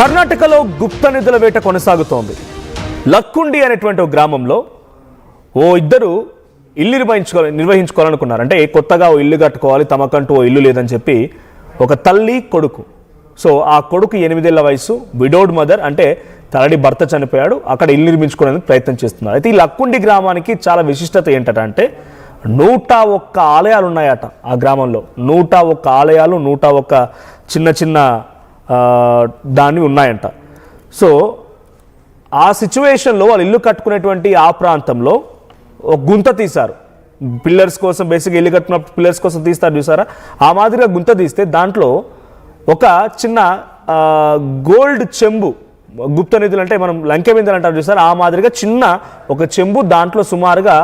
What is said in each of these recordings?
కర్ణాటకలో గుప్త నిధుల వేట కొనసాగుతోంది. లక్కుండి అనేటువంటి ఒక గ్రామంలో ఇద్దరు ఇల్లు నిర్వహించుకోవాలనుకున్నారు. అంటే కొత్తగా ఇల్లు కట్టుకోవాలి, తమకంటూ ఇల్లు లేదని చెప్పి ఒక తల్లి కొడుకు. సో ఆ కొడుకు 8 ఏళ్ల వయసు, విడోడ్ మదర్, అంటే తలడి భర్త చనిపోయాడు, అక్కడ ఇల్లు నిర్మించుకోవడానికి ప్రయత్నం చేస్తున్నారు. అయితే ఈ లక్కుండి గ్రామానికి చాలా విశిష్టత ఏంటంటే 101 ఆలయాలు ఉన్నాయట ఆ గ్రామంలో. 101 ఆలయాలు, 101 చిన్న చిన్న దాన్ని ఉన్నాయంట. సో ఆ సిచ్యువేషన్లో వాళ్ళు ఇల్లు కట్టుకునేటువంటి ఆ ప్రాంతంలో ఒక గుంత తీశారు పిల్లర్స్ కోసం. బేసిక్గా ఇల్లు కట్టుకున్నప్పుడు పిల్లర్స్ కోసం తీస్తారు చూసారా, ఆ మాదిరిగా గుంత తీస్తే దాంట్లో ఒక చిన్న గోల్డ్ చెంబు, గుప్త నిధులు అంటే మనం లంకె బిందెలు అంటారు చూసారు, ఆ మాదిరిగా చిన్న ఒక చెంబు, దాంట్లో సుమారుగా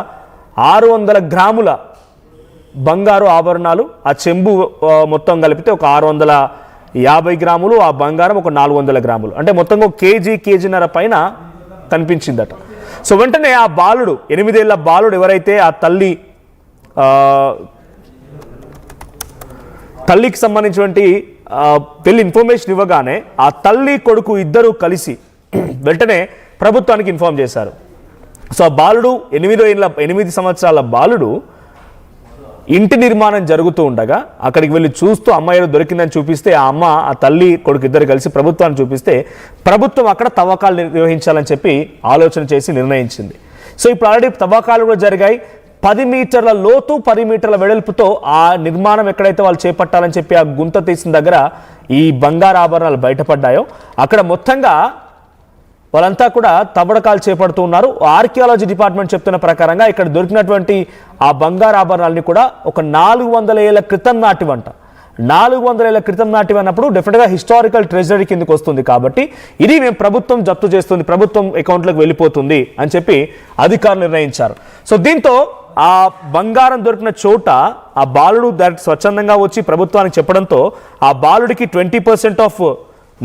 600 గ్రాముల బంగారు ఆభరణాలు. ఆ చెంబు మొత్తం కలిపితే ఒక 650 గ్రాములు, ఆ బంగారం ఒక 400 గ్రాములు, అంటే మొత్తంగా కేజీన్నర పైన కనిపించిందట. సో వెంటనే ఆ బాలుడు, 8 ఏళ్ల బాలుడు ఎవరైతే ఆ తల్లికి సంబంధించినటువంటి పెళ్లి ఇన్ఫర్మేషన్ ఇవ్వగానే ఆ తల్లి కొడుకు ఇద్దరు కలిసి వెంటనే ప్రభుత్వానికి ఇన్ఫార్మ్ చేశారు. సో ఆ బాలుడు 8 సంవత్సరాల బాలుడు ఇంటి నిర్మాణం జరుగుతూ ఉండగా అక్కడికి వెళ్ళి చూస్తూ అమ్మాయిలు దొరికిందని చూపిస్తే ఆ అమ్మ ఆ తల్లి కొడుకు ఇద్దరు కలిసి ప్రభుత్వాన్ని చూపిస్తే ప్రభుత్వం అక్కడ తవ్వకాలు నిర్వహించాలని చెప్పి ఆలోచన చేసి నిర్ణయించింది. సో ఇప్పుడు ఆల్రెడీ తవ్వకాలు కూడా జరిగాయి. 10 మీటర్ల లోతు, 10 మీటర్ల వెడల్పుతో ఆ నిర్మాణం ఎక్కడైతే వాళ్ళు చేపట్టాలని చెప్పి ఆ గుంత తీసిన దగ్గర ఈ బంగారు ఆభరణాలు బయటపడ్డాయో అక్కడ మొత్తంగా వాళ్ళంతా కూడా తవ్వకాలు చేపడుతూ ఉన్నారు. ఆర్కియాలజీ డిపార్ట్మెంట్ చెప్తున్న ప్రకారంగా ఇక్కడ దొరికినటువంటి ఆ బంగారు ఆభరణాలని కూడా ఒక 400 ఏళ్ల క్రితం నాటివంట. 400 ఏళ్ల క్రితం నాటివి అన్నప్పుడు డెఫినెట్గా హిస్టారికల్ ట్రెజరీ కిందకి వస్తుంది. కాబట్టి ఇది మేము ప్రభుత్వం జప్తు చేస్తుంది, ప్రభుత్వం అకౌంట్లోకి వెళ్ళిపోతుంది అని చెప్పి అధికారులు నిర్ణయించారు. సో దీంతో ఆ బంగారం దొరికిన చోట ఆ బాలుడు స్వచ్ఛందంగా వచ్చి ప్రభుత్వానికి చెప్పడంతో ఆ బాలుడికి 20% ఆఫ్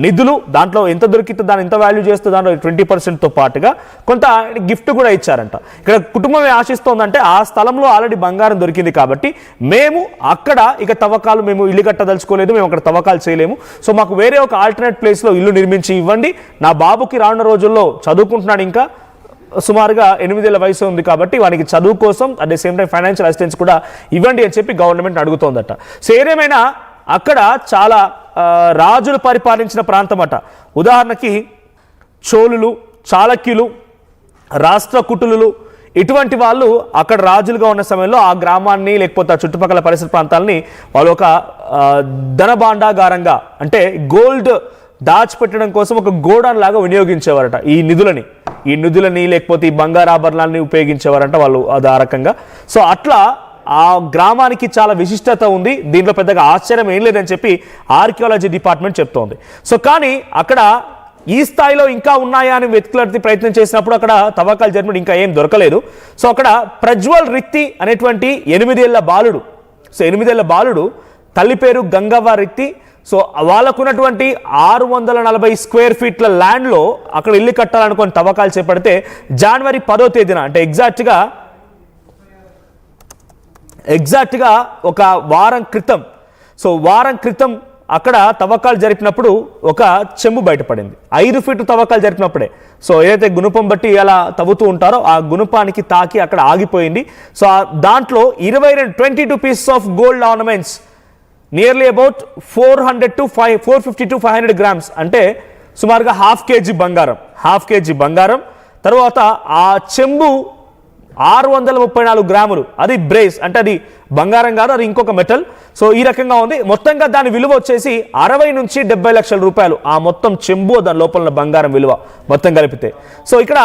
నిధులు, దాంట్లో ఎంత దొరికితే దాన్ని ఎంత వాల్యూ చేస్తే దాంట్లో 20%తో పాటుగా కొంత గిఫ్ట్ కూడా ఇచ్చారంట. ఇక్కడ కుటుంబం ఆశిస్తోందంటే ఆ స్థలంలో ఆల్రెడీ బంగారం దొరికింది కాబట్టి మేము అక్కడ ఇక తవ్వకాలు, మేము ఇల్లు కట్టదలుచుకోలేదు, మేము అక్కడ తవ్వకాలు చేయలేము, సో మాకు వేరే ఒక ఆల్టర్నేట్ ప్లేస్లో ఇల్లు నిర్మించి ఇవ్వండి, నా బాబుకి రానున్న రోజుల్లో చదువుకుంటున్నాడు, ఇంకా సుమారుగా 8 ఏళ్ల వయసు ఉంది కాబట్టి వానికి చదువు కోసం at the same time financial assistance కూడా ఇవ్వండి అని చెప్పి గవర్నమెంట్ అడుగుతోందట. సో ఏదేమైనా అక్కడ చాలా రాజులు పరిపాలించిన ప్రాంతం అట. ఉదాహరణకి చోళులు, చాళక్యులు, రాష్ట్రకూటులు, ఇటువంటి వాళ్ళు అక్కడ రాజులుగా ఉన్న సమయంలో ఆ గ్రామాన్ని లేకపోతే ఆ చుట్టుపక్కల పరిసర ప్రాంతాలని వాళ్ళు ఒక ధనభాండాగారంగా, అంటే గోల్డ్ దాచిపెట్టడం కోసం ఒక గోడౌన్ లాగా వినియోగించేవారట. ఈ నిధులని లేకపోతే ఈ బంగారాభరణాలని ఉపయోగించేవారంట వాళ్ళు ఆ రకంగా. సో అట్లా ఆ గ్రామానికి చాలా విశిష్టత ఉంది, దీంట్లో పెద్దగా ఆశ్చర్యం ఏం లేదని చెప్పి ఆర్కియాలజీ డిపార్ట్మెంట్ చెప్తోంది. సో కానీ అక్కడ ఈ స్థాయిలో ఇంకా ఉన్నాయా అని వెతుకులాడే ప్రయత్నం చేసినప్పుడు అక్కడ తవ్వకాలు జరిపినప్పుడు ఇంకా ఏం దొరకలేదు. సో అక్కడ ప్రజ్వల్ రిత్తి అనేటువంటి 8 ఏళ్ల బాలుడు, సో 8 ఏళ్ల బాలుడు, తల్లి పేరు గంగవ్వ రిత్తి. సో వాళ్ళకున్నటువంటి 640 స్క్వేర్ ఫీట్ల ల్యాండ్లో అక్కడ ఇల్లు కట్టాలనుకొని తవ్వకాలు చేపడితే జనవరి 10వ తేదీన, అంటే ఎగ్జాక్ట్గా ఒక వారం క్రితం అక్కడ తవ్వకాలు జరిపినప్పుడు ఒక చెంబు బయటపడింది. 5 ఫీట్లు తవ్వకాలు జరిపినప్పుడే, సో ఏదైతే గుణపం బట్టి ఎలా తవ్వుతూ ఉంటారో ఆ గుణపానికి తాకి అక్కడ ఆగిపోయింది. సో దాంట్లో 22 pieces of gold ornaments, nearly about 450 to 500 grams, అంటే సుమారుగా హాఫ్ కేజీ బంగారం. తర్వాత ఆ చెంబు 634 గ్రాములు, అది బ్రేస్, అంటే అది బంగారం కాదు, అది ఇంకొక మెటల్. సో ఈ రకంగా ఉంది. మొత్తంగా దాని విలువ వచ్చేసి 60 నుంచి 70 లక్షల రూపాయలు, ఆ మొత్తం చెంబు దాని లోపల బంగారం విలువ మొత్తం కలిపితే. సో ఇక్కడ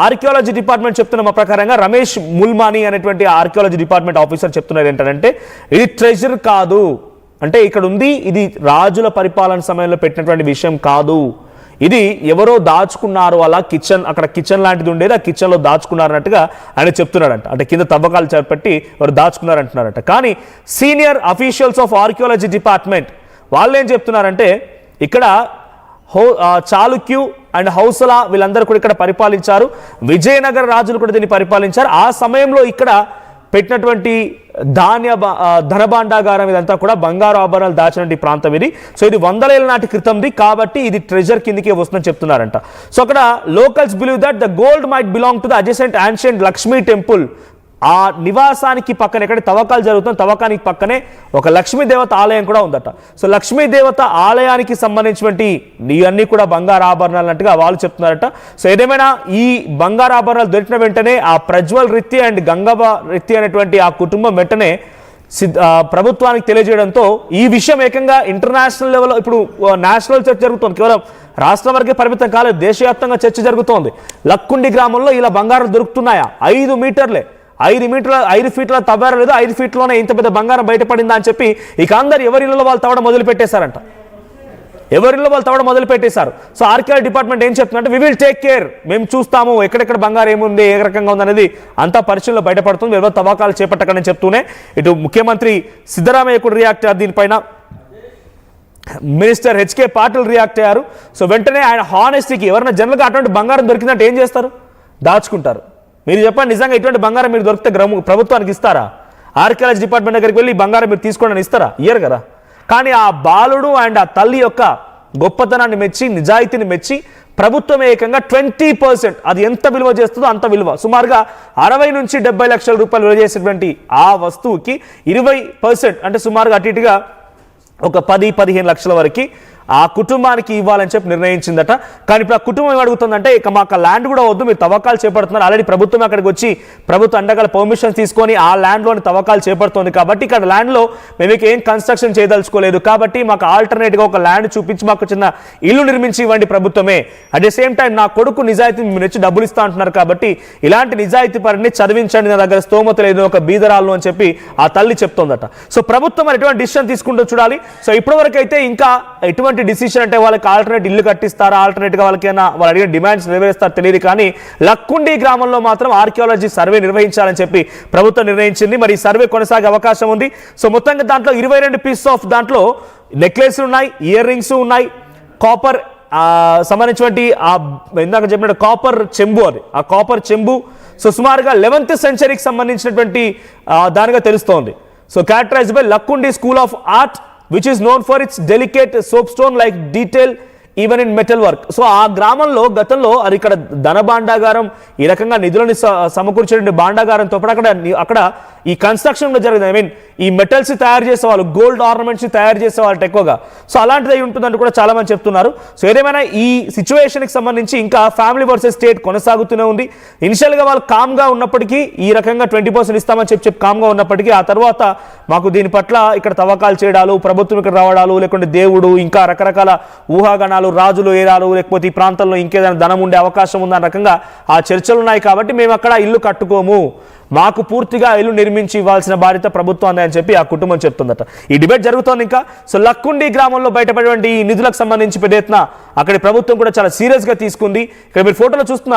ఆర్కియాలజీ డిపార్ట్మెంట్ చెప్తున్న ప్రకారంగా రమేష్ ముల్మాని అనేటువంటి ఆర్కియాలజీ డిపార్ట్మెంట్ ఆఫీసర్ చెప్తున్నారు ఏంటంటే ఇది ట్రెజర్ కాదు, అంటే ఇక్కడ ఉంది, ఇది రాజుల పరిపాలన సమయంలో పెట్టినటువంటి విషయం కాదు, ఇది ఎవరో దాచుకున్నారు, అలా అక్కడ కిచెన్ లాంటిది ఉండేది, ఆ కిచెన్లో దాచుకున్నారన్నట్టుగా ఆయన చెప్తున్నాడంట. అంటే కింద తవ్వకాలు చేపట్టి వారు దాచుకున్నారంటున్నారంట. కానీ senior officials of archaeology department వాళ్ళు ఏం చెప్తున్నారంటే ఇక్కడ చాళుక్యు అండ్ హౌసల వీళ్ళందరూ కూడా ఇక్కడ పరిపాలించారు, విజయనగర రాజులు కూడా దీన్ని పరిపాలించారు. ఆ సమయంలో ఇక్కడ పెట్టినటువంటి ధనభాండాగారం ఇదంతా కూడా బంగారు ఆభరణాలు దాచినటువంటి ప్రాంతం ఇది. సో ఇది 100 ఏళ్ల నాటి క్రితంది కాబట్టి ఇది ట్రెజర్ కిందకే వస్తుందని చెప్తున్నారంట. సో అక్కడ locals believe that the gold might belong to the adjacent ancient Lakshmi temple. ఆ నివాసానికి పక్కన ఎక్కడ తవ్వకాలు జరుగుతుంది, తవ్వకానికి పక్కనే ఒక లక్ష్మీదేవత ఆలయం కూడా ఉందట. సో లక్ష్మీదేవత ఆలయానికి సంబంధించినటువంటి ఇవన్నీ కూడా బంగారు ఆభరణాలు అన్నట్టుగా వాళ్ళు చెప్తున్నారట. సో ఏదేమైనా ఈ బంగారు ఆభరణాలు దొరికిన వెంటనే ఆ ప్రజ్వల్ రిత్తి అండ్ గంగవ్వ రిత్తి అనేటువంటి ఆ కుటుంబం వెంటనే ప్రభుత్వానికి తెలియజేయడంతో ఈ విషయం ఏకంగా ఇంటర్నేషనల్ లెవెల్లో ఇప్పుడు నేషనల్ చర్చ జరుగుతుంది. కేవలం రాష్ట్రం వరకే పరిమితం కాలేదు, దేశవ్యాప్తంగా చర్చ జరుగుతోంది. లక్కుండి గ్రామంలో ఇలా బంగారం దొరుకుతున్నాయా? 5 మీటర్లే, 5 ఫీట్ల తవ్వారో లేదో 5 ఫీట్లోనే ఇంత పెద్ద బంగారం బయటపడిందా అని చెప్పి ఇక అందరు ఎవరిలో వాళ్ళు తవ్వడం మొదలు పెట్టేశారంట. సో ఆర్కియాలజీ డిపార్ట్మెంట్ ఏం చెప్తుందంటే వి విల్ టేక్ కేర్, మేము చూస్తాము ఎక్కడెక్కడ బంగారం ఏముంది, ఏ రకంగా ఉందనేది అంతా పరిశీలనలో బయటపడుతుంది. ఎవరో తవ్వకాలు చేపట్టకని చెప్తూనే ఇటు ముఖ్యమంత్రి సిద్ధరామయ్య కూడా రియాక్ట్ అయ్యారు దీనిపైన, మినిస్టర్ హెచ్కే పాటిల్ రియాక్ట్ అయ్యారు. సో వెంటనే ఆయన హానెస్టీకి ఎవరైనా జనరల్గా అటువంటి బంగారం దొరికిందంటే ఏం చేస్తారు? దాచుకుంటారు. మీరు చెప్పండి, నిజంగా ఇటువంటి బంగారం మీరు దొరికితే ప్రభుత్వానికి ఇస్తారా? ఆర్కియాలజీ డిపార్ట్మెంట్ దగ్గరికి వెళ్ళి బంగారం మీరు తీసుకోవడానికి ఇస్తారా? ఇయ్యరు కదా. కానీ ఆ బాలుడు అండ్ ఆ తల్లి యొక్క గొప్పతనాన్ని మెచ్చి, నిజాయితీని మెచ్చి ప్రభుత్వం ఏకంగా 20%, అది ఎంత విలువ చేస్తుందో అంత విలువ, సుమారుగా 60 నుంచి 70 లక్షల రూపాయలు విలువ చేసేటువంటి ఆ వస్తువుకి 20% అంటే సుమారుగా అటు ఇటుగా ఒక 10-15 లక్షల వరకు ఆ కుటుంబానికి ఇవ్వాలని చెప్పి నిర్ణయించిందట. కానీ ఇప్పుడు ఆ కుటుంబం ఏమడుగుతుందంటే ఇక మాకు ల్యాండ్ కూడా వద్దు, మీరు తవ్వకాలు చేపడుతున్నారు, ఆల్రెడీ ప్రభుత్వం అక్కడికి వచ్చి ప్రభుత్వ అండగల పర్మిషన్ తీసుకొని ఆ ల్యాండ్లోని తవ్వకాలు చేపడుతుంది కాబట్టి ఇక్కడ ల్యాండ్లో మేము ఏం కన్స్ట్రక్షన్ చేయదలుచుకోలేదు కాబట్టి మాకు ఆల్టర్నేట్గా ఒక ల్యాండ్ చూపించి మాకు చిన్న ఇల్లు నిర్మించి ఇవ్వండి ప్రభుత్వమే. అట్ ది సేమ్ టైం నా కొడుకు నిజాయితీ మీరు వచ్చి డబ్బులు ఇస్తా అంటున్నారు కాబట్టి ఇలాంటి నిజాయితీ పరిని చదివించండి, నా దగ్గర స్తోమత లేదు, ఒక బీదరాలు అని చెప్పి ఆ తల్లి చెప్తోందట. సో ప్రభుత్వం ఎటువంటి డిసిషన్ తీసుకుంటూ చూడాలి. సో ఇప్పటివరకు అయితే ఇంకా ఎటువంటి డిసిషన్ అంటే వాళ్ళకి ఆల్టర్నేట్ ఇల్లు కట్టిస్తారా, ఆల్టర్నేట్గా వాళ్ళకైనా వాళ్ళు అడిగిన డిమాండ్స్ నెరవేరుస్తారో తెలియదు. కానీ లక్కుండి గ్రామంలో మాత్రం ఆర్కియాలజీ సర్వే నిర్వహించాలని చెప్పి ప్రభుత్వం నిర్ణయించింది. మరి ఈ సర్వే కొనసాగే అవకాశం ఉంది. సో మొత్తంగా దాంట్లో 22 పీసెస్ ఆఫ్ దాంట్లో నెక్లెస్లు ఉన్నాయి, ఇయర్ రింగ్స్ ఉన్నాయి, కాపర్ సంబంధించినటువంటి ఇందాక చెప్పినట్టు కాపర్ చెంబు, అది ఆ కాపర్ చెంబు. సో సుమారుగా 11th సెంచరీకి సంబంధించినటువంటి దానిగా తెలుస్తోంది. So characterised by Lakkundi school of art which is known for its delicate soapstone like detail even in metal work. So ఆ గ్రామంలో గతంలో అది ఇక్కడ ధన భాండాగారం ఈ రకంగా నిధులను సమకూర్చే భాండాగారంతో పాటు అక్కడ ఈ కన్స్ట్రక్షన్ కూడా జరిగింది. ఐ మీన్ ఈ మెటల్స్ తయారు చేసేవాళ్ళు, గోల్డ్ ఆర్నమెంట్స్ తయారు చేసేవాళ్ళు ఎక్కువగా. సో అలాంటిది అయి ఉంటుందంటూ కూడా చాలా మంది చెప్తున్నారు. సో ఏదేమైనా ఈ సిచ్యువేషన్కి సంబంధించి ఇంకా ఫ్యామిలీ వర్సెస్ స్టేట్ కొనసాగుతూనే ఉంది. ఇనిషియల్గా వాళ్ళు కామ్గా ఉన్నప్పటికీ ఈ రకంగా 20% ఇస్తామని చెప్పి కామ్గా ఉన్నప్పటికీ ఆ తర్వాత మాకు దీని పట్ల ఇక్కడ తవ్వకాలు చేయడాలు, ప్రభుత్వం ఇక్కడ రావడాలు, లేకుంటే దేవుడు, ఇంకా రకరకాల ఊహాగణాలు, రాజులు ఏరాలు, లేకపోతే ఈ ప్రాంతంలో ఇంకేదైనా ధనం ఉండే అవకాశం ఉందన్న రకంగా ఆ చర్చలు ఉన్నాయి కాబట్టి మేము అక్కడ ఇల్లు కట్టుకోము, మాకు పూర్తిగా ఇల్లు నిర్మించి ఇవ్వాల్సిన బాధ్యత ప్రభుత్వం అని చెప్పి ఆ కుటుంబం చెప్తుందట. ఈ డిబేట్ జరుగుతోంది ఇంకా. సో లక్కుండి గ్రామంలో బయటపడేటువంటి ఈ నిధులకు సంబంధించి పెద్ద ఎత్తున అక్కడి ప్రభుత్వం కూడా చాలా సీరియస్గా తీసుకుంది. ఇక్కడ మీరు ఫోటోలో చూస్తున్నారు.